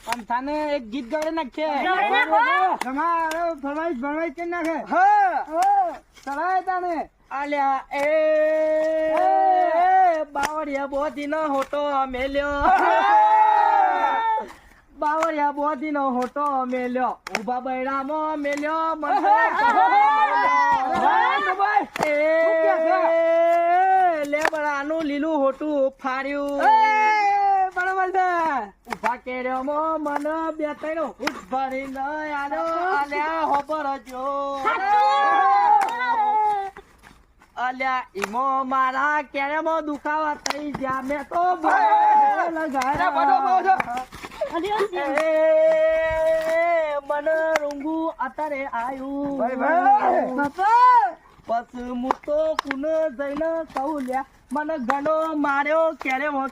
પણ થાને એક ગીત ગાડી નાખે ફરમાઈશ કરી નાખે ચલાય તાને આલ્યા એ બાવળિયા બોધી નો હોટો મેલ્યો બાવળિયા બોધી નો હોટો મેલ્યો ઉભા બૈરામો મેલ્યો લેબડાનું લીલું હોટું ફાડ્યું ઉભા કેર્યો મન બે ત્રણ ઉભરી ન આલ્યા હોબર જો અલ્યા ઈમો મારા કેરેમાં દુખાવા થઈ ગયા મેં તો મન રૂંગુ અત્યારે આયું પછી હું તો કુન જઈને કહું લ્યા મને ઘણો માર્યો કેરેમો